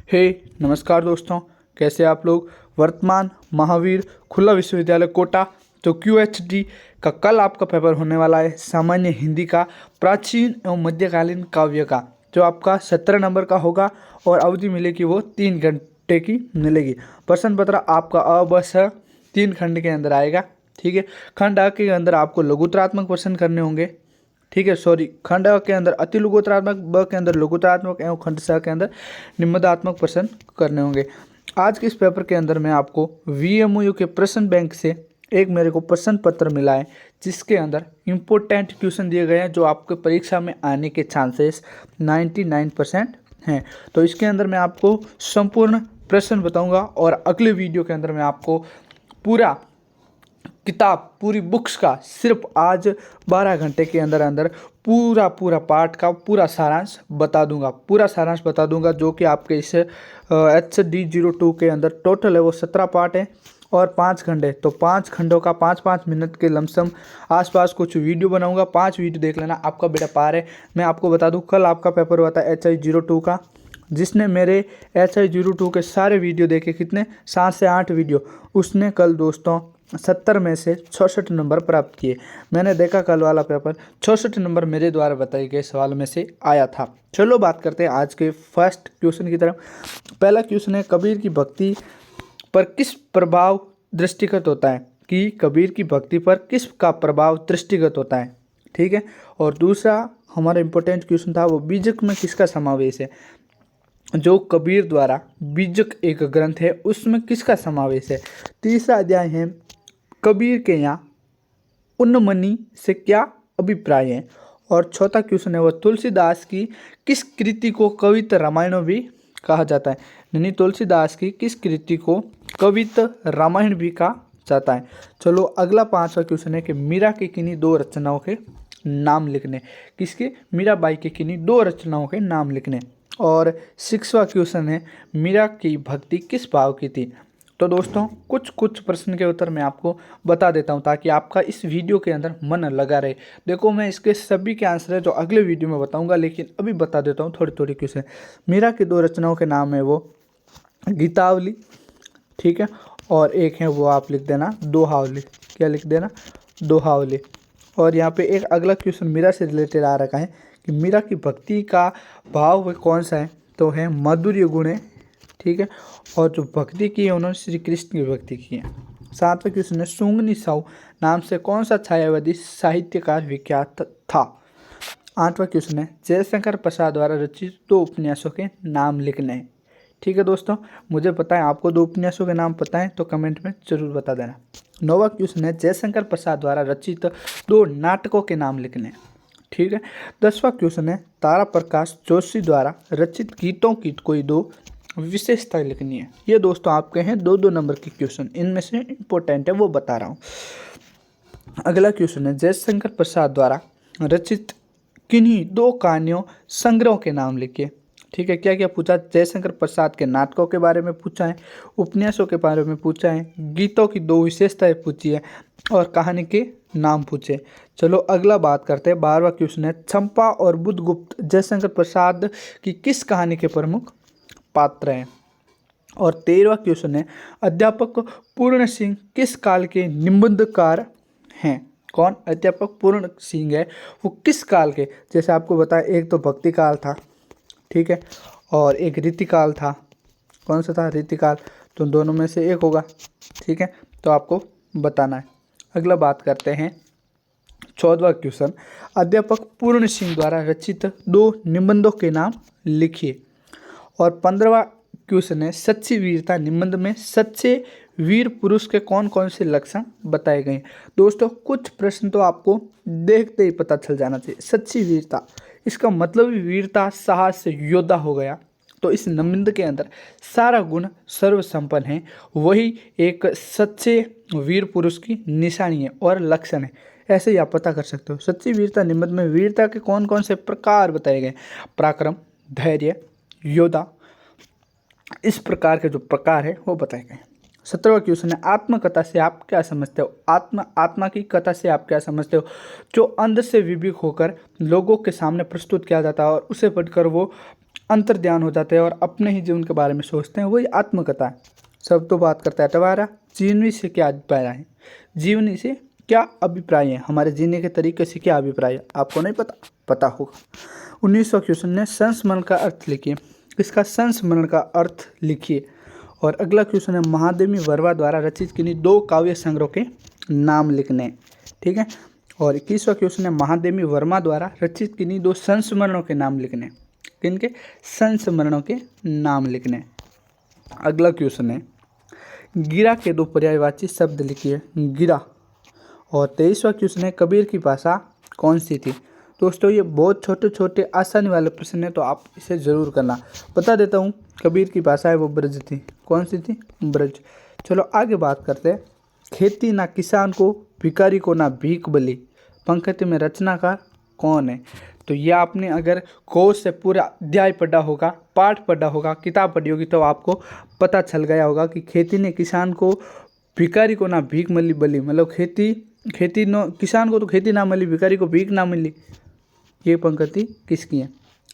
हे नमस्कार दोस्तों, कैसे आप लोग। वर्तमान महावीर खुला विश्वविद्यालय कोटा तो QHD का कल आपका पेपर होने वाला है। सामान्य हिंदी का प्राचीन एवं मध्यकालीन काव्य का, जो आपका 17 नंबर का होगा और अवधि मिलेगी वो 3 घंटे की मिलेगी। प्रश्न पत्र आपका बस 3 खंड के अंदर आएगा। ठीक है, खंड अ के अंदर आपको लघुतरात्मक प्रश्न करने होंगे। ठीक है, सॉरी, खंड अ के अंदर अति लघुतरात्मक, ब के अंदर लघुतरात्मक एवं खंड स के अंदर निम्नदात्मक प्रश्न करने होंगे। आज के इस पेपर के अंदर मैं आपको VMOU के प्रश्न बैंक से एक मेरे को प्रश्न पत्र मिला है, जिसके अंदर इम्पोर्टेंट क्वेश्चन दिए गए हैं जो आपके परीक्षा में आने के चांसेस 99% हैं। तो इसके अंदर मैं आपको संपूर्ण प्रश्न बताऊंगा और अगले वीडियो के अंदर मैं आपको पूरा किताब, पूरी बुक्स का सिर्फ आज 12 घंटे के अंदर अंदर पूरा पाठ का पूरा सारांश बता दूंगा, जो कि आपके इस HD02 के अंदर टोटल है वो 17 पार्ट है और 5 खंड है। तो 5 खंडों का 5-5 मिनट के लमसम आसपास कुछ वीडियो बनाऊंगा। 5 वीडियो देख लेना, आपका बेटा पार है। मैं आपको बता दूं, कल आपका पेपर हुआ था HI02 का। जिसने मेरे HI02 के सारे वीडियो देखे, कितने 7 से 8 वीडियो, उसने कल दोस्तों 70 में से 66 नंबर प्राप्त किए। मैंने देखा कल वाला पेपर, 66 नंबर मेरे द्वारा बताए गए सवाल में से आया था। चलो बात करते हैं आज के फर्स्ट क्वेश्चन की तरफ। पहला क्वेश्चन है, कबीर की भक्ति पर किस प्रभाव दृष्टिगत होता है, कि कबीर की भक्ति पर किस का प्रभाव दृष्टिगत होता है। ठीक है, और दूसरा हमारा इंपॉर्टेंट क्वेश्चन था वो बीजक में किसका समावेश है, जो कबीर द्वारा बीजक एक ग्रंथ है उसमें किसका समावेश है। तीसरा अध्याय है, कबीर के यहाँ उन्मनी से क्या अभिप्राय है। और चौथा क्वेश्चन है वो तुलसीदास की किस कृति को कवित रामायण भी कहा जाता है, यानी तुलसीदास की किस कृति को कवित रामायण भी कहा जाता है। चलो अगला 5वां क्वेश्चन है कि मीरा की किन्हीं 2 रचनाओं के नाम लिखने, किसके, मीराबाई की किन्हीं 2 रचनाओं के नाम लिखने। और 6वां क्वेश्चन है, मीरा की भक्ति किस भाव की थी। तो दोस्तों कुछ प्रश्न के उत्तर मैं आपको बता देता हूं ताकि आपका इस वीडियो के अंदर मन लगा रहे। देखो, मैं इसके सभी के आंसर है जो अगले वीडियो में बताऊंगा, लेकिन अभी बता देता हूं थोड़ी क्वेश्चन। मीरा की 2 रचनाओं के नाम है वो गीतावली, ठीक है, और एक है वो आप लिख देना दोहावली। क्या लिख देना, दोहावली। और यहाँ पे एक अगला क्वेश्चन मीरा से रिलेटेड आ रखा है कि मीरा की भक्ति का भाव वह कौन सा है, तो है माधुर्य गुण है। ठीक है, और जो भक्ति की है उन्होंने श्री कृष्ण की भक्ति की है। 7वां क्वेश्चन है, सुंगनी साहू नाम से कौन सा छायावादी साहित्यकार विख्यात था। 8वां क्वेश्चन है, जयशंकर प्रसाद द्वारा रचित 2 उपन्यासों के नाम लिखने हैं। ठीक है दोस्तों, मुझे पता है आपको 2 उपन्यासों के नाम पता है, तो कमेंट में जरूर बता देना। 9वां क्वेश्चन है, जयशंकर प्रसाद द्वारा रचित 2 नाटकों के नाम लिखने हैं। ठीक है, 10वां क्वेश्चन है, तारा प्रकाश जोशी द्वारा रचित गीतों की कोई 2 विशेषता लिखनी है। ये दोस्तों आपके हैं 2-2 नंबर के क्वेश्चन, इनमें से इंपॉर्टेंट है वो बता रहा हूँ। अगला क्वेश्चन है, जयशंकर प्रसाद द्वारा रचित किन्हीं 2 कहानियों संग्रहों के नाम लिखिए। ठीक है, क्या क्या पूछा, जयशंकर प्रसाद के नाटकों के बारे में पूछा है, उपन्यासों के बारे में पूछा है, गीतों की 2 विशेषताएं पूछी है और कहानी के नाम पूछे। चलो अगला बात करते हैं। 12वां क्वेश्चन है, चंपा और बुद्धगुप्त जयशंकर प्रसाद की किस कहानी के प्रमुख पात्र हैं। और 13वां क्वेश्चन है, अध्यापक पूर्ण सिंह किस काल के निबंधकार हैं। कौन, अध्यापक पूर्ण सिंह है वो किस काल के, जैसे आपको बताया एक तो भक्ति काल था, ठीक है, और एक रीतिकाल था। कौन सा था, रीतिकाल, तो दोनों में से एक होगा। ठीक है, तो आपको बताना है। अगला बात करते हैं 14वां क्वेश्चन, अध्यापक पूर्ण सिंह द्वारा रचित 2 निबंधों के नाम लिखिए। और 15वां क्वेश्चन है, सच्ची वीरता निबंध में सच्चे वीर पुरुष के कौन कौन से लक्षण बताए गए हैं। दोस्तों कुछ प्रश्न तो आपको देखते ही पता चल जाना चाहिए। सच्ची वीरता, इसका मतलब ही वीरता, साहस से योद्धा हो गया। तो इस निबंध के अंदर सारा गुण सर्वसंपन्न है, वही एक सच्चे वीर पुरुष की निशानी है और लक्षण है। ऐसे ही आप पता कर सकते हो। सच्ची वीरता निबंध में वीरता के कौन कौन से प्रकार बताए गए, पराक्रम, धैर्य, योद्धा, इस प्रकार के जो प्रकार है वो बताए गए। 17वां क्वेश्चन है, आत्मकथा से आप क्या समझते हो। आत्मा की कथा से आप क्या समझते हो, जो अंदर से विवेक होकर लोगों के सामने प्रस्तुत किया जाता है और उसे पढ़कर वो अंतर्ध्यान हो जाते हैं और अपने ही जीवन के बारे में सोचते हैं, वही आत्मकथा है। सब तो बात करता है तुम्हारा जीवनी से क्या अभिप्राय है, जीवनी से क्या अभिप्राय है, हमारे जीने के तरीके से क्या अभिप्राय है, आपको नहीं पता, पता होगा। 1900 क्वेश्चन ने संस्मरण का अर्थ लिखिए। इसका संस्मरण का अर्थ लिखिए। और अगला क्वेश्चन है महादेवी वर्मा द्वारा रचित किन्हीं 2 काव्य संग्रह के नाम लिखने। ठीक है। और 21वां क्वेश्चन है महादेवी वर्मा द्वारा रचित किन्हीं 2 संस्मरणों के नाम लिखने। किनके? संस्मरणों के नाम लिखने। अगला क्वेश्चन है गिरा के 2 पर्यायवाची शब्द लिखिए। गिरा। और 23वां क्वेश्चन है कबीर की भाषा कौन सी थी। दोस्तों ये बहुत छोटे छोटे आसानी वाले प्रश्न है, तो आप इसे ज़रूर करना। बता देता हूँ, कबीर की भाषा है वो ब्रज थी। कौन सी थी? ब्रज। चलो आगे बात करते हैं। खेती ना किसान को, भिखारी को ना भीख बली, पंक्ति में रचनाकार कौन है। तो ये आपने अगर कोर्स से पूरा अध्याय पढ़ा होगा, पाठ पढ़ा होगा, किताब पढ़ी होगी, तो आपको पता चल गया होगा कि खेती ने किसान को, भिखारी को ना भीख मिली बली, मतलब खेती नो किसान को तो खेती ना मिली, भिखारी को भीख ना मिली। ये पंक्ति किसकी है?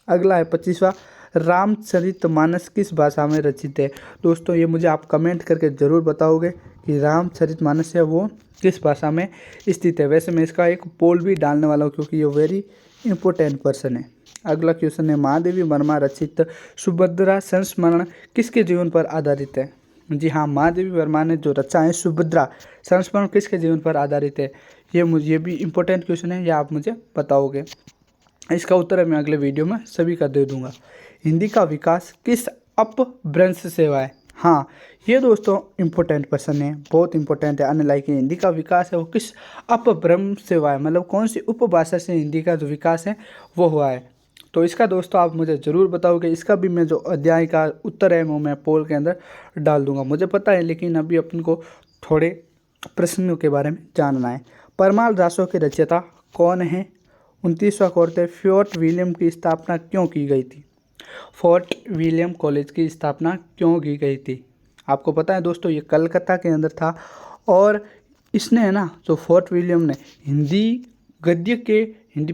अगला है 25वां रामचरितमानस किस भाषा में रचित है। दोस्तों ये मुझे आप कमेंट करके ज़रूर बताओगे कि रामचरितमानस है वो किस भाषा में स्थित है। वैसे मैं इसका एक पोल भी डालने वाला हूँ क्योंकि ये वेरी इंपॉर्टेंट पर्सन है। अगला क्वेश्चन है महादेवी वर्मा रचित सुभद्रा संस्मरण किसके जीवन पर आधारित है। जी हाँ, महादेवी वर्मा ने जो रचा है सुभद्रा संस्मरण किसके जीवन पर आधारित है। ये भी इंपॉर्टेंट क्वेश्चन है, ये आप मुझे बताओगे। इसका उत्तर मैं अगले वीडियो में सभी का दे दूंगा। हिंदी का विकास किस अपभ्रंश से हुआ है। हाँ, ये दोस्तों इंपॉर्टेंट प्रश्न है, बहुत इंपॉर्टेंट है। अन्य लाइक हिंदी का विकास है वो किस अपभ्रंश से हुआ है, मतलब कौन सी उपभाषा से हिंदी का जो विकास है वो हुआ है। तो इसका दोस्तों आप मुझे ज़रूर बताओगे। इसका भी मैं जो अध्याय का उत्तर है वो मैं पोल के अंदर डाल दूंगा। मुझे पता है, लेकिन अभी अपन को थोड़े प्रश्नों के बारे में जानना है। परमाल रासों के रचयिता कौन है। 29वां कोर्ट है फोर्ट विलियम की स्थापना क्यों की गई थी। फोर्ट विलियम कॉलेज की स्थापना क्यों की गई थी। आपको पता है दोस्तों, ये कलकत्ता के अंदर था। और इसने है ना, जो फोर्ट विलियम ने हिंदी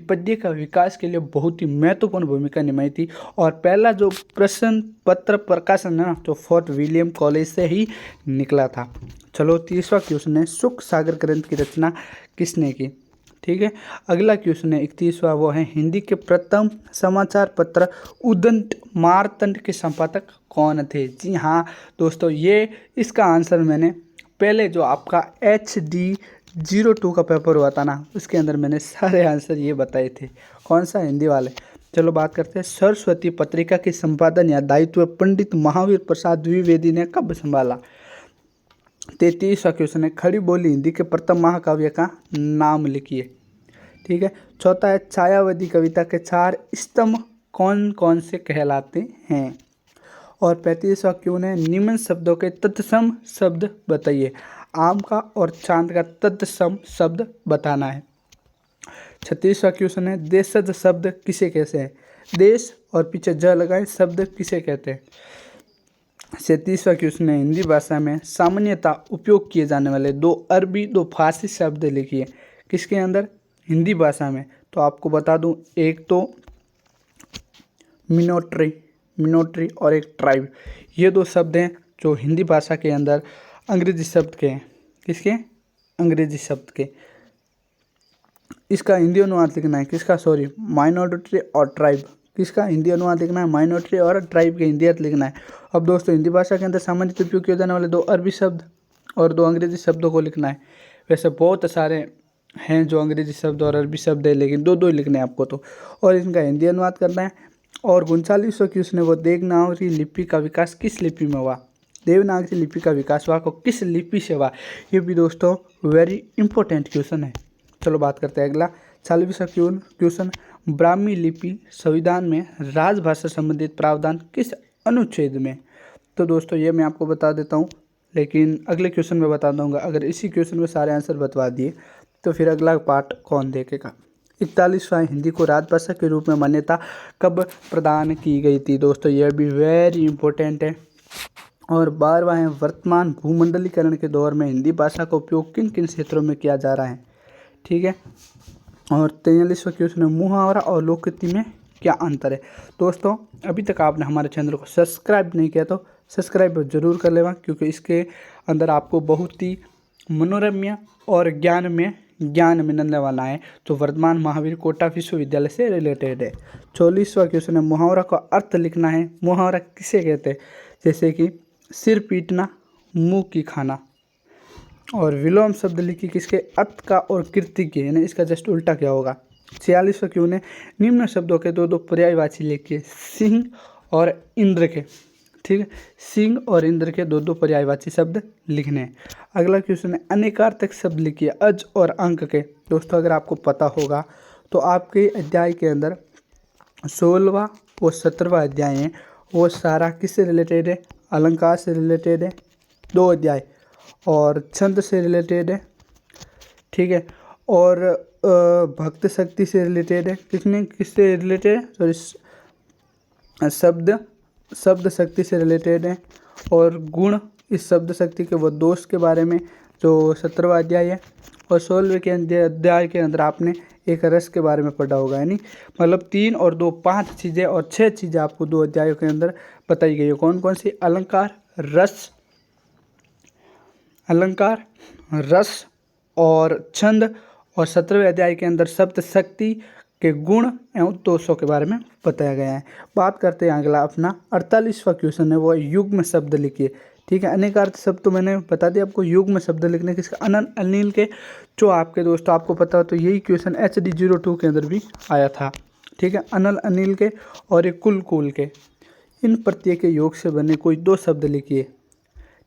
पद्य का विकास के लिए बहुत ही महत्वपूर्ण भूमिका निभाई थी। और पहला जो प्रश्न पत्र प्रकाशन है ना, जो फोर्ट विलियम कॉलेज से ही निकला था। चलो 30वां क्वेश्चन है सुख सागर ग्रंथ की रचना किसने की। ठीक है। अगला क्वेश्चन है 31वां, वो है हिंदी के प्रथम समाचार पत्र उदंत मारतंड के संपादक कौन थे। जी हाँ दोस्तों, ये इसका आंसर मैंने पहले जो आपका HD02 का पेपर हुआ था ना, उसके अंदर मैंने सारे आंसर ये बताए थे। कौन सा? हिंदी वाले। चलो बात करते हैं सरस्वती पत्रिका के संपादन या दायित्व पंडित महावीर प्रसाद द्विवेदी ने कब संभाला। 33वां क्वेश्चन है खड़ी बोली हिंदी के प्रथम महाकाव्य का नाम लिखिए। ठीक है। चौथा है छायावादी कविता के 4 स्तंभ कौन कौन से कहलाते हैं। और 35वां क्वेश्चन है निम्न शब्दों के तत्सम शब्द बताइए। आम का और चांद का तत्सम शब्द बताना है। 36वां क्वेश्चन है देशज शब्द किसे कहते हैं। देश और पीछे ज लगाए शब्द किसे कहते हैं। 37वां क्वेश्चन है हिंदी भाषा में सामान्यतः उपयोग किए जाने वाले 2 अरबी 2 फारसी शब्द लिखिए। किसके अंदर? हिंदी भाषा में। तो आपको बता दूं, एक तो मिनोट्री और एक ट्राइब। ये 2 शब्द हैं जो हिंदी भाषा के अंदर अंग्रेजी शब्द के हैं। किसके? अंग्रेजी शब्द के। इसका हिंदी अनुवाद लिखना है। किसका? सॉरी, माइनॉरिटी और ट्राइब। किसका हिंदी अनुवाद लिखना है? माइनॉरिटी और ट्राइब के हिंदी अर्थ लिखना है। अब दोस्तों हिंदी भाषा के अंदर सामान्य उपयोग किए जाने वाले 2 अरबी शब्द और 2 अंग्रेजी शब्दों को लिखना है। वैसे बहुत सारे हैं जो अंग्रेजी शब्द और अरबी शब्द है, लेकिन 2 ही लिखने हैं आपको तो। और इनका हिंदी अनुवाद करना है। और 39वां क्वेश्चन है वो देवनागरी लिपि का विकास किस लिपि में हुआ। देवनागरी लिपि का विकास हुआ को किस लिपि से हुआ। ये भी दोस्तों वेरी इंपॉर्टेंट क्वेश्चन है। चलो बात करते हैं अगला 40वां क्वेश्चन ब्राह्मी लिपि संविधान में राजभाषा संबंधित प्रावधान किस अनुच्छेद में। तो दोस्तों ये मैं आपको बता देता हूँ, लेकिन अगले क्वेश्चन में बता दूंगा। अगर इसी क्वेश्चन में सारे आंसर बतवा दिए तो फिर अगला पार्ट कौन देखेगा। 41वां हिंदी को राजभाषा के रूप में मान्यता कब प्रदान की गई थी। दोस्तों यह भी वेरी इंपॉर्टेंट है। और 12वां है वर्तमान भूमंडलीकरण के दौर में हिंदी भाषा का उपयोग किन किन क्षेत्रों में किया जा रहा है। ठीक है। और 43वां क्वेश्चन है मुहावरा और लोकोक्ति में क्या अंतर है। दोस्तों अभी तक आपने हमारे चैनल को सब्सक्राइब नहीं किया तो सब्सक्राइब जरूर कर लेना, क्योंकि इसके अंदर आपको बहुत ही मनोरम्य और ज्ञान मिलने वाला है जो वर्तमान महावीर कोटा विश्वविद्यालय से रिलेटेड है। 44वां क्वेश्चन है, मुहावरा का अर्थ लिखना है। मुहावरा किसे कहते हैं? जैसे कि सिर पीटना, मुंह की खाना। और विलोम शब्द लिखिए किसके? अर्थ का और कृति के, यानी इसका जस्ट उल्टा क्या होगा। 46वां क्वेश्चन है, निम्न शब्दों के दो पर्यायवाची लिखिए। सिंह और इंद्र के, ठीक है, सिंह और इंद्र के दो पर्यायवाची शब्द लिखने हैं। अगला क्वेश्चन है, अनेकार्थक शब्द लिखिए अज और अंक के। दोस्तों अगर आपको पता होगा तो आपके अध्याय के अंदर 16वां और 17वां अध्याय है, वो सारा किससे रिलेटेड है? अलंकार से रिलेटेड है 2 अध्याय, और छंद से रिलेटेड है, ठीक है, और भक्त शक्ति से रिलेटेड है। किससे रिलेटेड है? सॉरी, शब्द शक्ति से रिलेटेड है, और गुण इस शब्द शक्ति के वो दोष के बारे में जो 17वां अध्याय है। और 16वें के अध्याय के अंदर आपने एक रस के बारे में पढ़ा होगा, यानी मतलब 3 और 2 5 चीज़ें और 6 चीज़ें आपको 2 अध्यायों के अंदर बताई गई है। कौन कौन सी? अलंकार, रस और छंद। और 17वें अध्याय के अंदर शब्द शक्ति के गुण एवं दोषों के बारे में बताया गया है। बात करते हैं अगला अपना 48वां क्वेश्चन है, वो युग्म शब्द लिखिए, ठीक है। अनेकार्थ शब्द तो मैंने बता दिया आपको, युग्म शब्द लिखने किसका? अनंत अनिल के। जो आपके दोस्तों आपको पता हो तो यही क्वेश्चन HD 02 के अंदर भी आया था, ठीक है। अनल अनिल के और एक कुल के, इन प्रत्यय के योग से बने कोई 2 शब्द लिखिए,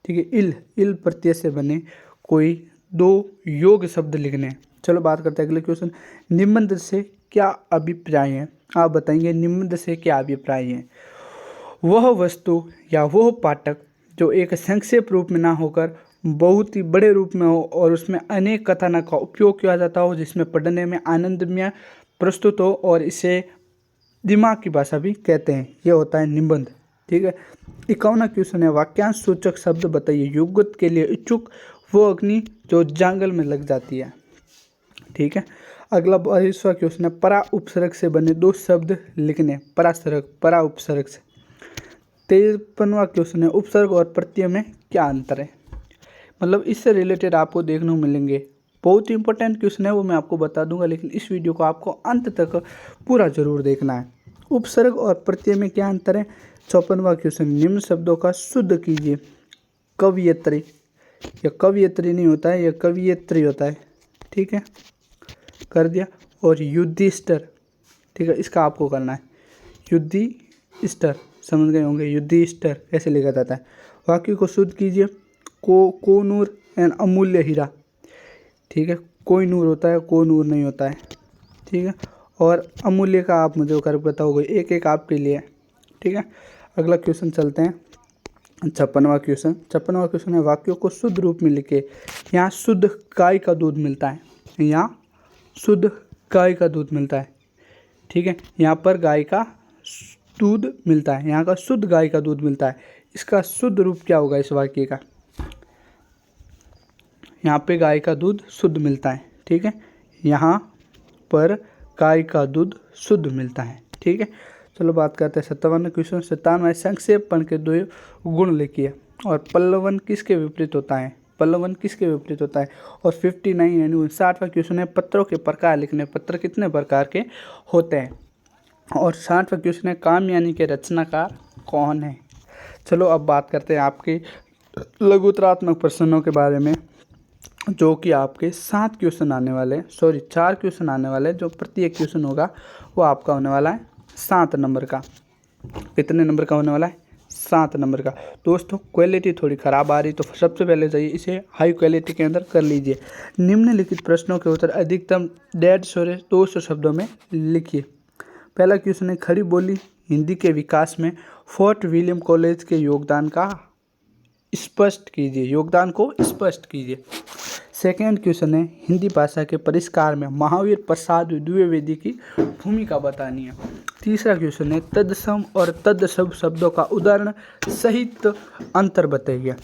ठीक है। इल प्रत्यय से बने कोई 2 योग शब्द लिखने। चलो बात करते हैं अगले क्वेश्चन, निबंध से क्या अभिप्राय है? आप बताएंगे निबंध से क्या अभिप्राय है। वह वस्तु या वह पाठक जो एक संक्षेप रूप में ना होकर बहुत ही बड़े रूप में हो और उसमें अनेक कथानक का उपयोग किया जाता हो, जिसमें पढ़ने में आनंदमय प्रस्तुत हो, और इसे दिमाग की भाषा भी कहते हैं, ये होता है निबंध, ठीक है। 51वां क्वेश्चन है, वाक्यांश सूचक शब्द बताइए। युगत के लिए इच्छुक वो अग्नि जो जंगल में लग जाती है, ठीक है। अगला 22वां क्वेश्चन है, परा उपसर्ग से बने 2 शब्द लिखने। परा उपसर्ग से। 53वां क्वेश्चन है, उपसर्ग और प्रत्यय में क्या अंतर है? मतलब इससे रिलेटेड आपको देखने को मिलेंगे। बहुत ही इंपॉर्टेंट क्वेश्चन है, वो मैं आपको बता दूंगा, लेकिन इस वीडियो को आपको अंत तक पूरा जरूर देखना है। उपसर्ग और प्रत्यय में क्या अंतर है? 54वां क्वेश्चन, निम्न शब्दों का शुद्ध कीजिए। कवियत्री, या कवियत्री नहीं होता है, यह कवियत्री होता है, ठीक है, कर दिया। और युधिष्ठिर, ठीक है, इसका आपको करना है। युधिष्ठिर, समझ गए होंगे युधिष्ठिर कैसे लिखा जाता है। वाक्य को शुद्ध कीजिए। कोनूर एंड अमूल्य हीरा, ठीक है, कोई नूर होता है, को नूर नहीं होता है, ठीक है। और अमूल्य का आप मुझे कर बताओगे, एक आपके लिए, ठीक है। अगला क्वेश्चन चलते हैं 56वां क्वेश्चन है, वाक्यों को शुद्ध रूप में लिखे। यहाँ शुद्ध गाय का दूध मिलता है, यहाँ शुद्ध गाय का दूध मिलता है, ठीक है। यहाँ पर गाय का दूध मिलता है, यहाँ का शुद्ध गाय का दूध मिलता है। इसका शुद्ध रूप क्या होगा इस वाक्य का? यहाँ पे गाय का दूध शुद्ध मिलता है, ठीक है, यहाँ पर गाय का दूध शुद्ध मिलता है, ठीक है। चलो बात करते हैं 57वां क्वेश्चन। 57वां, संक्षेपण के 2 गुण लिखिए। और पल्लवन किसके विपरीत होता है? और 59 यानी 59वां क्वेश्चन है, पत्रों के प्रकार लिखने। पत्र कितने प्रकार के होते हैं? और 60वां क्वेश्चन है, कामयानी के रचनाकार कौन है? चलो अब बात करते हैं आपके लघुतरात्मक प्रश्नों के बारे में, जो कि आपके 4 क्वेश्चन आने वाले, जो प्रत्येक क्वेश्चन होगा वो आपका होने वाला है 7 नंबर का। कितने नंबर का होने वाला है? 7 नंबर का। दोस्तों क्वालिटी थोड़ी ख़राब आ रही तो सबसे पहले जाइए इसे हाई क्वालिटी के अंदर कर लीजिए। निम्नलिखित प्रश्नों के उत्तर अधिकतम 150 से 200 शब्दों में लिखिए। पहला क्वेश्चन है, खड़ी बोली हिंदी के विकास में फोर्ट विलियम कॉलेज के योगदान को स्पष्ट कीजिए। सेकेंड क्वेश्चन है, हिंदी भाषा के परिष्कार में महावीर प्रसाद द्विवेदी की भूमिका बतानी है। तीसरा क्वेश्चन है, तत्सम और तत्सम शब्दों का उदाहरण सहित अंतर बताइए।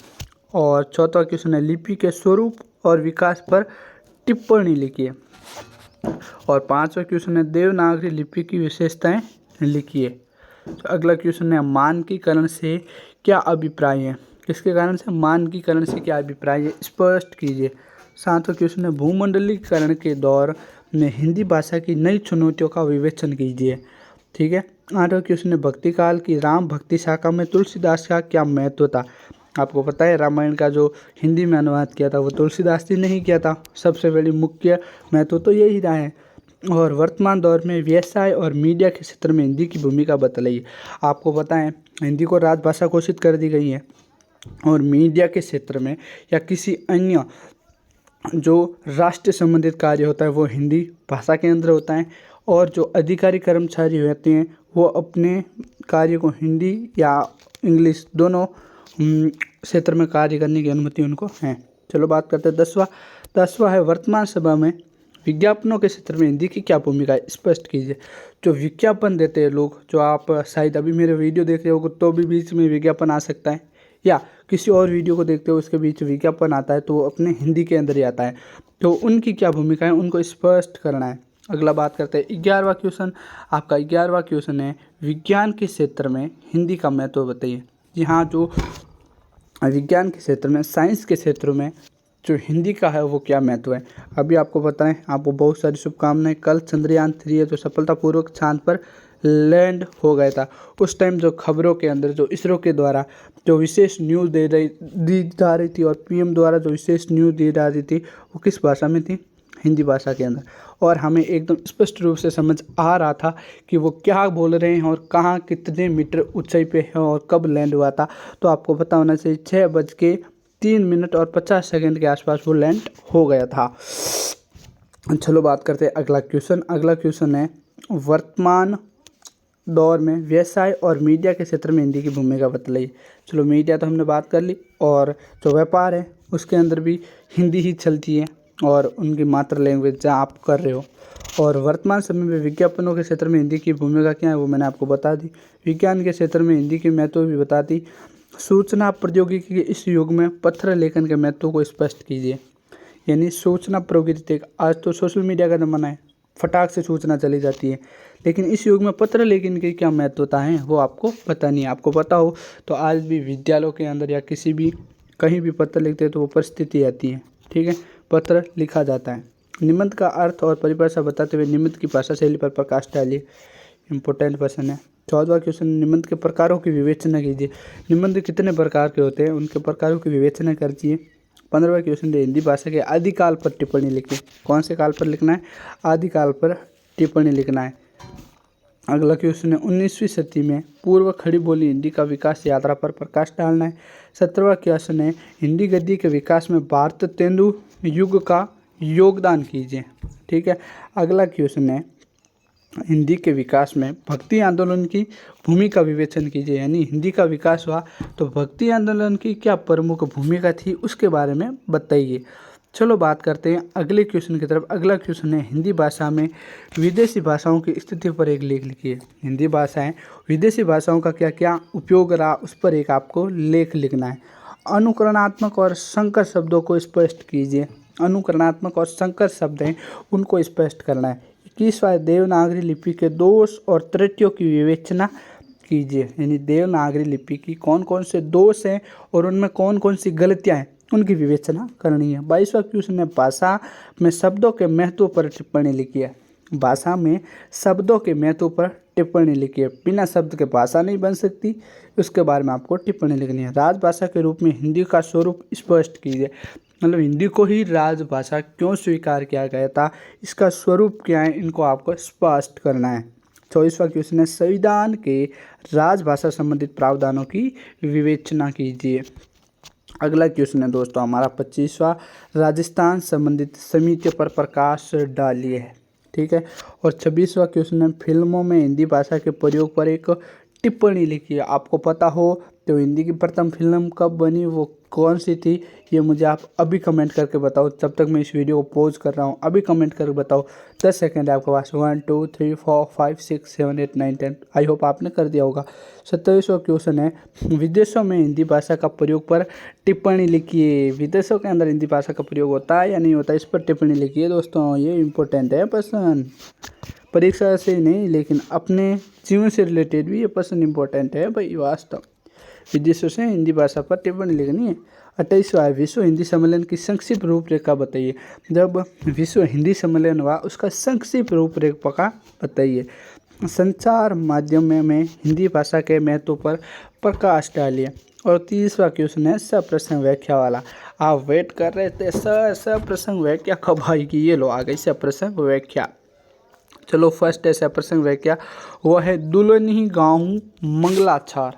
और चौथा क्वेश्चन है, लिपि के स्वरूप और विकास पर टिप्पणी लिखिए। और 5वां क्वेश्चन है, देवनागरी लिपि की विशेषताएं लिखिए। तो अगला क्वेश्चन है, मानकीकरण से क्या अभिप्राय है? किसके कारण से? मानकीकरण से क्या अभिप्राय है, स्पष्ट कीजिए। सातवां क्वेश्चन है, भूमंडलीकरण के दौर में हिंदी भाषा की नई चुनौतियों का विवेचन कीजिए। ठीक है। आठवां क्वेश्चन है, भक्ति काल की राम भक्ति शाखा में तुलसीदास का क्या महत्व था? आपको पता है रामायण का जो हिंदी में अनुवाद किया था वो तुलसीदास जी ने ही किया था। सबसे बड़ी मुख्य महत्व तो यही रहा है। और वर्तमान दौर में व्यवसाय और मीडिया के क्षेत्र में हिंदी की भूमिका बतलाइए। आपको पता है हिंदी को राजभाषा घोषित कर दी गई है और मीडिया के क्षेत्र में या किसी अन्य जो राष्ट्र संबंधित कार्य होता है वो हिंदी भाषा के अंदर होता है और जो अधिकारी कर्मचारी होते हैं वो अपने कार्य को हिंदी या इंग्लिश दोनों क्षेत्र में कार्य करने की अनुमति उनको है। चलो बात करते हैं दसवां है, वर्तमान समय में विज्ञापनों के क्षेत्र में हिंदी की क्या भूमिका है, स्पष्ट कीजिए। जो विज्ञापन देते हैं लोग, जो आप शायद अभी मेरे वीडियो देख रहे हो तो भी बीच में विज्ञापन आ सकता है या किसी और वीडियो को देखते हो उसके बीच विज्ञापन आता है तो वो अपने हिंदी के अंदर ही आता है, तो उनकी क्या भूमिका है उनको स्पष्ट करना है। अगला बात करते हैं 11वां क्वेश्चन। आपका 11वां क्वेश्चन है, विज्ञान के क्षेत्र में हिंदी का महत्व बताइए। जी हाँ, जो विज्ञान के क्षेत्र में, साइंस के क्षेत्र में जो हिंदी का है वो क्या महत्व है। अभी आपको बताएं, आपको बहुत सारी शुभकामनाएं। कल चंद्रयान 3 है जो सफलतापूर्वक चांद पर लैंड हो गया था। उस टाइम जो खबरों के अंदर जो इसरो के द्वारा जो विशेष न्यूज़ दी जा रही थी और पीएम द्वारा जो विशेष न्यूज़ दी जा रही थी वो किस भाषा में थी? हिंदी भाषा के अंदर। और हमें एकदम स्पष्ट रूप से समझ आ रहा था कि वो क्या बोल रहे हैं और कहाँ कितने मीटर ऊंचाई पे है और कब लैंड हुआ था। तो आपको पता होना चाहिए 6:03 के आसपास वो लैंड हो गया था। चलो बात करते हैं अगला क्वेश्चन है, वर्तमान दौर में व्यवसाय और मीडिया के क्षेत्र में हिंदी की भूमिका बतलाइए। चलो मीडिया तो हमने बात कर ली और जो व्यापार है उसके अंदर भी हिंदी ही चलती है और उनकी मातृ लैंग्वेज जहाँ आप कर रहे हो। और वर्तमान समय में विज्ञापनों के क्षेत्र में हिंदी की भूमिका क्या है वो मैंने आपको बता दी। विज्ञान के क्षेत्र में हिंदी की महत्व भी बता दी। सूचना प्रौद्योगिकी के इस युग में पत्र लेखन के महत्व को स्पष्ट कीजिए। यानी सूचना प्रौद्योगिकी, आज तो सोशल मीडिया का ज़माना है, फटाक से सूचना चली जाती है, लेकिन इस युग में पत्र लेखन की क्या महत्वता है वो आपको पता नहीं है। आपको पता हो तो आज भी विद्यालयों के अंदर या किसी भी कहीं भी पत्र लिखते हैं तो वो परिस्थिति आती है। ठीक है, पत्र लिखा जाता है। निबंध का अर्थ और परिभाषा बताते हुए निबंध की भाषा शैली पर प्रकाश डालिए। इंपॉर्टेंट क्वेश्चन है। 14वां क्वेश्चन, निबंध के प्रकारों की विवेचना कीजिए। निबंध कितने प्रकार के होते हैं उनके प्रकारों की विवेचना कीजिए। 15वां क्वेश्चन है, हिंदी भाषा के आदिकाल पर टिप्पणी लिखिए। कौन से काल पर लिखना है? आदिकाल पर टिप्पणी लिखना है। अगला क्वेश्चन है, 19वीं सदी में पूर्व खड़ी बोली हिंदी का विकास यात्रा पर प्रकाश डालना है। 17वां क्वेश्चन है, हिंदी गद्य के विकास में भारत तेंदु युग का योगदान कीजिए। ठीक है। अगला क्वेश्चन है, हिंदी के विकास में भक्ति आंदोलन की भूमिका विवेचन कीजिए। यानी हिंदी का विकास हुआ तो भक्ति आंदोलन की क्या प्रमुख भूमिका थी उसके बारे में बताइए। चलो बात करते हैं अगले क्वेश्चन की तरफ। अगला क्वेश्चन है, हिंदी भाषा में विदेशी भाषाओं की स्थिति पर एक लेख लिखिए। हिंदी भाषाएं विदेशी भाषाओं का क्या क्या उपयोग रहा उस पर एक आपको लेख लिखना है। अनुकरणात्मक और संकर शब्दों को स्पष्ट कीजिए। अनुकरणात्मक और संकर शब्द हैं उनको स्पष्ट करना है। 21वां देवनागरी लिपि के दोष और त्रुटियों की विवेचना कीजिए। यानी देवनागरी लिपि की कौन कौन से दोष हैं और उनमें कौन कौन सी गलतियां हैं उनकी विवेचना करनी है। 22वां क्वेश्चन है, भाषा में शब्दों के महत्व पर टिप्पणी लिखिए। भाषा में शब्दों के महत्व पर टिप्पणी लिखिए। बिना शब्द के भाषा नहीं बन सकती, उसके बारे में आपको टिप्पणी लिखनी है। राजभाषा के रूप में हिंदी का स्वरूप स्पष्ट कीजिए। मतलब हिंदी को ही राजभाषा क्यों स्वीकार किया गया था, इसका स्वरूप क्या है, इनको आपको स्पष्ट करना है। 24वां क्वेश्चन है, संविधान के राजभाषा संबंधित प्रावधानों की विवेचना कीजिए। अगला क्वेश्चन है दोस्तों हमारा 25वां, राजस्थान संबंधित समितियों पर प्रकाश डालिए। ठीक है। और 26वां क्वेश्चन है, फिल्मों में हिंदी भाषा के प्रयोग पर एक टिप्पणी लिखिए। आपको पता हो तो हिंदी की प्रथम फिल्म कब बनी, वो कौन सी थी, ये मुझे आप अभी कमेंट करके बताओ। जब तक मैं इस वीडियो को पॉज कर रहा हूँ अभी कमेंट करके बताओ। 10 सेकंड है आपके पास। 1 2 3 4 5 6 7 8 9 10। आई होप आपने कर दिया होगा। 27वां क्वेश्चन है, विदेशों में हिंदी भाषा का प्रयोग पर टिप्पणी लिखिए। विदेशों के अंदर हिंदी भाषा का प्रयोग होता है या नहीं होता, इस पर टिप्पणी लिखिए दोस्तों, ये इंपॉर्टेंट है प्रश्न। परीक्षा से ही नहीं लेकिन अपने जीवन से रिलेटेड भी ये प्रश्न इंपॉर्टेंट है भाई वास्तव। विदेशों से हिंदी भाषा पर टिप्पणी लिखनी है। 28वां विश्व हिंदी सम्मेलन की संक्षिप्त रूपरेखा बताइए। जब विश्व हिंदी सम्मेलन हुआ उसका संक्षिप्त रूपरेखा बताइए। संचार माध्यम में हिंदी भाषा के महत्व पर प्रकाश डालिए। और 30वां क्वेश्चन है सप्रसंग व्याख्या वाला। आप वेट कर रहे थे सप्रसंग व्याख्या कब आएगी, ये लो आ गई सप्रसंग व्याख्या। चलो फर्स्ट है सप्रसंग व्याख्या, वह है दुल्हनी गाँव मंगलाचार।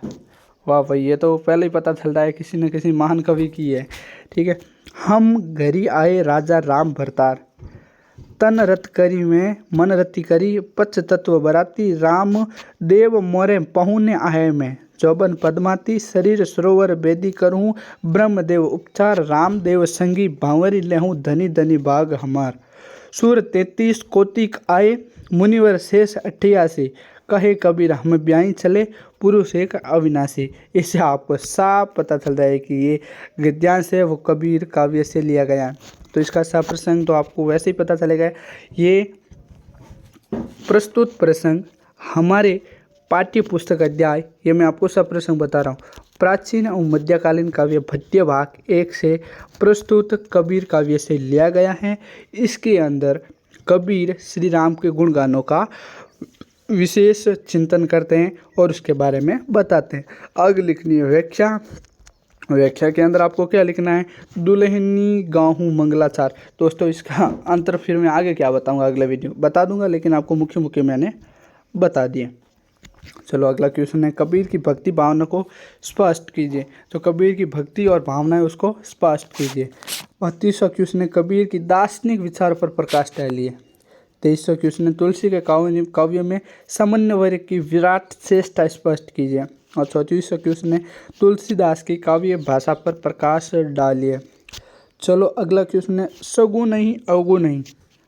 वाह भाई, ये तो पहले ही पता चल रहा है किसी न किसी महान कवि की है। ठीक है। हम घरी आए राजा राम भरतार, तन रत करी में मन रति करी, पच तत्व बराती, राम देव मोरे पहुने आए में, चौबन पद्माती, शरीर सरोवर बेदी करूँ, ब्रह्मदेव उपचार, रामदेव संगी भांवरी लेहूँ, धनी धनी बाग हमार, सूर 33 कोतिक आए, मुनिवर शेष 88, कहे कबीर हम ब्याई चले, पुरुष एक अविनाशी। इससे आपको साफ पता चलता है कि ये गद्यांश है वो कबीर काव्य से लिया गया है। तो इसका सप्रसंग तो आपको वैसे ही पता चलेगा। ये प्रस्तुत प्रसंग हमारे पाठ्य पुस्तक अध्याय, ये मैं आपको सप्रसंग बता रहा हूँ, प्राचीन और मध्यकालीन काव्य भद्य भाग 1 से प्रस्तुत कबीर काव्य से लिया गया है। इसके अंदर कबीर श्री राम के गुणगानों का विशेष चिंतन करते हैं और उसके बारे में बताते हैं। आगे लिखनी है व्याख्या। व्याख्या के अंदर आपको क्या लिखना है, दुल्हनी गाँव मंगलाचार। दोस्तों इसका अंतर फिर मैं आगे क्या बताऊंगा, अगले वीडियो बता दूंगा, लेकिन आपको मुख्य मुख्य मैंने बता दिए। चलो अगला क्वेश्चन है, कबीर की भक्ति भावना को स्पष्ट कीजिए। तो कबीर की भक्ति और भावनाएं उसको स्पष्ट कीजिए। 32वां क्वेश्चन है, कबीर की दार्शनिक विचार पर प्रकाश डालिए। 23वां क्वेश्चन है, तुलसी के काव्य में समन्वय की विराट श्रेष्ठता स्पष्ट कीजिए। और 34वां क्वेश्चन है, तुलसीदास की काव्य भाषा पर प्रकाश डालिए। चलो अगला क्वेश्चन है, सगुण नहीं अवगुण नहीं,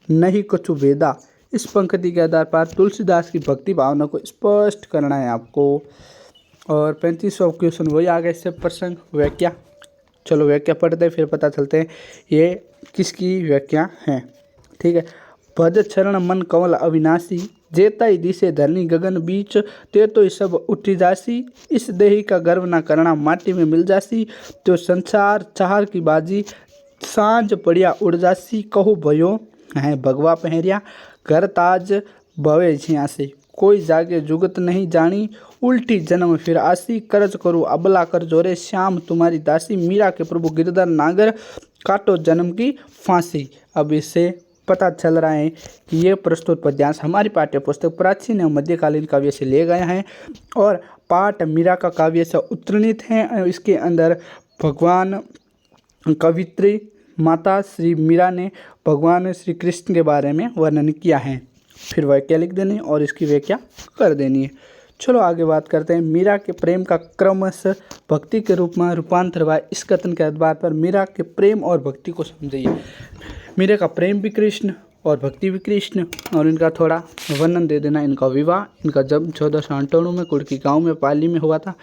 नहीं कुछ वेदा। इस पंक्ति के आधार पर तुलसीदास की भक्ति भावना को स्पष्ट करना है आपको। और 35वां क्वेश्चन वही आ गया इससे प्रसंग व्याख्या। चलो व्याख्या पढ़ते फिर पता चलते हैं ये किसकी व्याख्या है। ठीक है। भज चरण मन कमल अविनाशी, जेताई दिसे धरनी गगन बीच, ते तो सब उठी जासी, इस देही का गर्व ना करना माटी में मिल जासी, तो संसार चार की बाजी, सांझ पड़िया उड़ जासी, कहो भयो है भगवा पहरिया, घर ताज भवे छियासी, कोई जागे जुगत नहीं जानी, उल्टी जन्म फिर आसी, करज करो अबला कर जोरे, श्याम तुम्हारी दासी, मीरा के प्रभु गिरधर नागर, काटो जन्म की फांसी। अब इससे पता चल रहा है कि ये प्रस्तुत पद्यांश हमारी पाठ्य पुस्तक प्राचीन एवं मध्यकालीन काव्य से लिए गए हैं और पाठ मीरा का काव्य से उत्तीर्णित हैं। इसके अंदर भगवान कवित्री माता श्री मीरा ने भगवान श्री कृष्ण के बारे में वर्णन किया है। फिर व्याख्या लिख देनी और इसकी व्याख्या कर देनी है। चलो आगे बात करते हैं, मीरा के प्रेम का क्रमशः भक्ति के रूप में रूपांतर हुआ। इस कथन के आधार पर मीरा के प्रेम और भक्ति को समझिए। मीरा का प्रेम भी कृष्ण और भक्ति भी कृष्ण, और इनका थोड़ा वर्णन दे देना। इनका विवाह इनका जब 1498 में कुड़की गांव में पाली में हुआ था,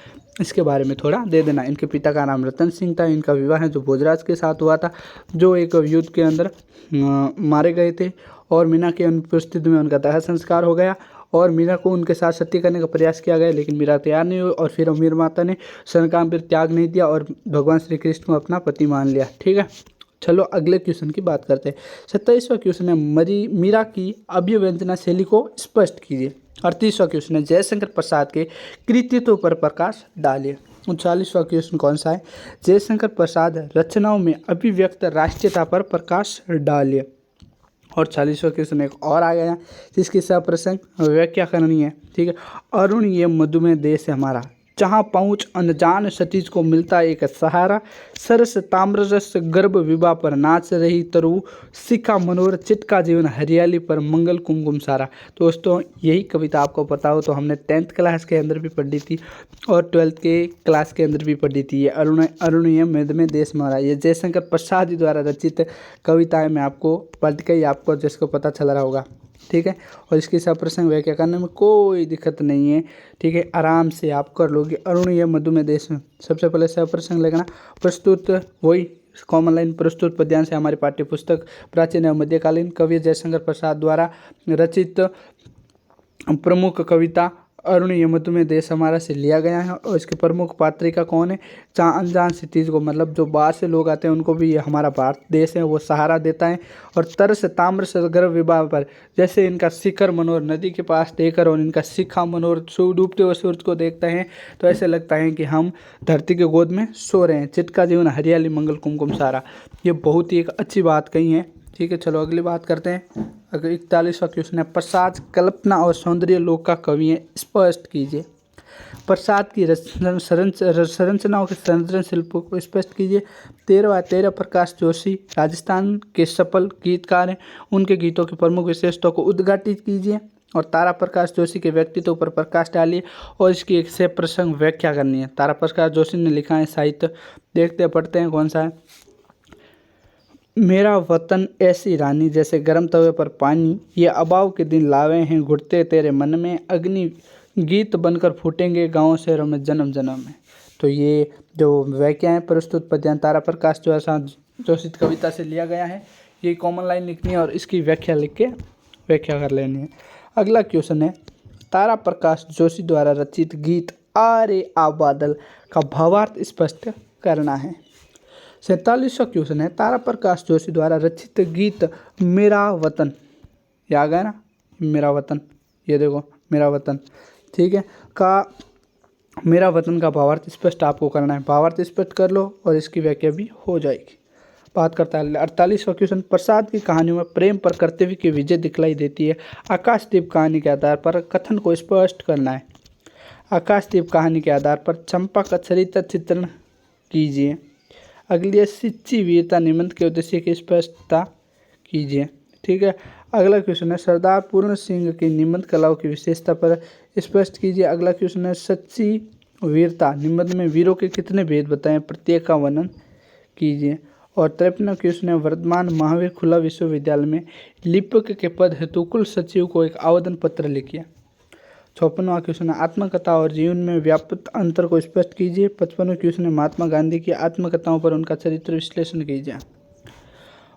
इसके बारे में थोड़ा दे देना। इनके पिता का नाम रतन सिंह था। इनका विवाह है जो भोजराज के साथ हुआ था, जो एक युद्ध के अंदर मारे गए थे, और मीरा की अनुपस्थिति में उनका दाह संस्कार हो गया और मीरा को उनके साथ सत्य करने का प्रयास किया गया, लेकिन मीरा तैयार नहीं हुई और फिर मीरा माता ने स्वर्ण पर त्याग नहीं दिया और भगवान श्री कृष्ण को अपना पति मान लिया। ठीक है। चलो अगले क्वेश्चन की बात करते हैं। 27वां क्वेश्चन है, मीरा की अभिव्यंजना शैली को स्पष्ट कीजिए। 38वां क्वेश्चन है, जयशंकर प्रसाद के कृतित्व पर प्रकाश डालिए। 39वां क्वेश्चन कौन सा है, जयशंकर प्रसाद रचनाओं में अभिव्यक्त राष्ट्रीयता पर प्रकाश डालिए। और 40वां क्वेश्चन एक और आ गया जिसकी सब प्रसंग व्याख्या करनी है। ठीक है। अरुण ये मधुमेह देश है हमारा, जहाँ पहुँच अनजान सतीज को मिलता एक सहारा, सरस ताम्ररस गर्भ विवाह पर नाच रही तरु, सिखा मनोर चिटका जीवन हरियाली पर मंगल कुमकुम सारा। दोस्तों यही कविता आपको पता हो तो हमने 10th क्लास के अंदर भी पढ़ी थी और 12th के क्लास के अंदर भी पढ़ी थी। ये अरुण ये मधुमेह देश हमारा, ये जयशंकर प्रसाद जी द्वारा रचित कविता है। मैं आपको पढ़ के ही आपको जिसको पता चल रहा होगा। ठीक है। और इसकी सब प्रसंग व्याख्या करने में कोई दिक्कत नहीं है। ठीक है, आराम से आप कर लोगे। अरुण ये मधुमेह देश में सबसे पहले सब प्रसंग लिखना। प्रस्तुत वही कॉमन लाइन प्रस्तुत पद्यांश है हमारी पाठ्य पुस्तक प्राचीन एवं मध्यकालीन कवि जयशंकर प्रसाद द्वारा रचित प्रमुख कविता अरुण यमतु में देश हमारा से लिया गया है और इसके प्रमुख पात्रिका कौन है? जहाँ अनजान सिटीज़ को, मतलब जो बाहर से लोग आते हैं उनको भी ये हमारा भारत देश है वो सहारा देता है। और तरस ताम्र सगर्भ विवाह पर, जैसे इनका शिखर मनोहर नदी के पास देकर और इनका शिखा मनोहर डूबते हुए सूरज को देखते हैं तो ऐसे लगता है कि हम धरती के गोद में सो रहे हैं। चिटका जीवन हरियाली मंगल कुमकुम सारा, ये बहुत ही एक अच्छी बात कही है। ठीक है, चलो अगली बात करते हैं। अगर 41वां क्वेश्चन है, प्रसाद कल्पना और सौंदर्य लोक का कवि है, स्पष्ट कीजिए। प्रसाद की संरचनाओं के संरचना शिल्पों को स्पष्ट कीजिए। 13 प्रकाश जोशी राजस्थान के सफल गीतकार हैं, उनके गीतों की प्रमुख विशेषताओं को उद्घाटित कीजिए। और तारा प्रकाश जोशी के व्यक्तित्व पर प्रकाश डालिए और इसकी एक से प्रसंग व्याख्या करनी है। तारा प्रकाश जोशी ने लिखा है साहित्य, देखते पढ़ते हैं कौन सा है। मेरा वतन ऐसी रानी जैसे गर्म तवे पर पानी, ये अभाव के दिन लावे हैं घुटते तेरे मन में, अग्नि गीत बनकर फूटेंगे गाँव शहरों में जन्म जन्म में। तो ये जो व्याख्या है प्रस्तुत पद्यांश तारा प्रकाश जोशी कविता से लिया गया है। ये कॉमन लाइन लिखनी है और इसकी व्याख्या लिख के व्याख्या कर लेनी है। अगला क्वेश्चन है, तारा प्रकाश जोशी द्वारा रचित गीत आ रे आ बादल का भावार्थ स्पष्ट करना है। 47वां क्वेश्चन है, तारा प्रकाश जोशी द्वारा रचित गीत मेरा वतन, ये आ गया ना, मेरा वतन, ये देखो मेरा वतन, ठीक है, का मेरा वतन का भावार्थ स्पष्ट आपको करना है। भावार्थ स्पष्ट कर लो और इसकी व्याख्या भी हो जाएगी। बात करता है 48वां क्वेश्चन, प्रसाद की कहानियों में प्रेम पर कर्तव्य की विजय दिखलाई देती है, आकाशदीप कहानी के आधार पर कथन को स्पष्ट करना है। आकाशदीप कहानी के आधार पर चंपा का चरित्र चित्रण कीजिए। अगली है, सच्ची वीरता निबंध के उद्देश्य की स्पष्टता कीजिए। ठीक है, अगला क्वेश्चन है, सरदार पूर्ण सिंह की निबंध कलाओं की विशेषता पर स्पष्ट कीजिए। अगला क्वेश्चन है, सच्ची वीरता निबंध में वीरों के कितने भेद बताएं, प्रत्येक का वर्णन कीजिए। और 53वां क्वेश्चन है, वर्तमान महावीर खुला विश्वविद्यालय में लिपिक के पद हेतु कुल सचिव को एक आवेदन पत्र लिखिए। 54वां क्वेश्चन है, आत्मकथा और जीवन में व्याप्त अंतर को स्पष्ट कीजिए। 55वां क्वेश्चन है, महात्मा गांधी की आत्मकथाओं पर उनका चरित्र विश्लेषण कीजिए।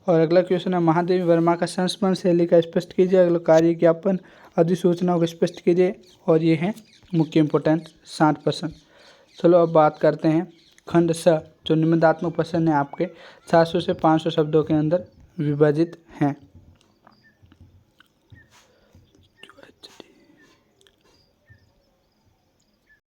और अगला क्वेश्चन है, महादेवी वर्मा का संस्मरण शैली का स्पष्ट कीजिए। अगला कार्य ज्ञापन अधिसूचनाओं को स्पष्ट कीजिए। और ये है मुख्य इंपॉर्टेंट 60%। चलो अब बात करते हैं खंड स, जो निबंधात्मक प्रश्न है आपके 700 से 500 शब्दों के अंदर विभाजित हैं।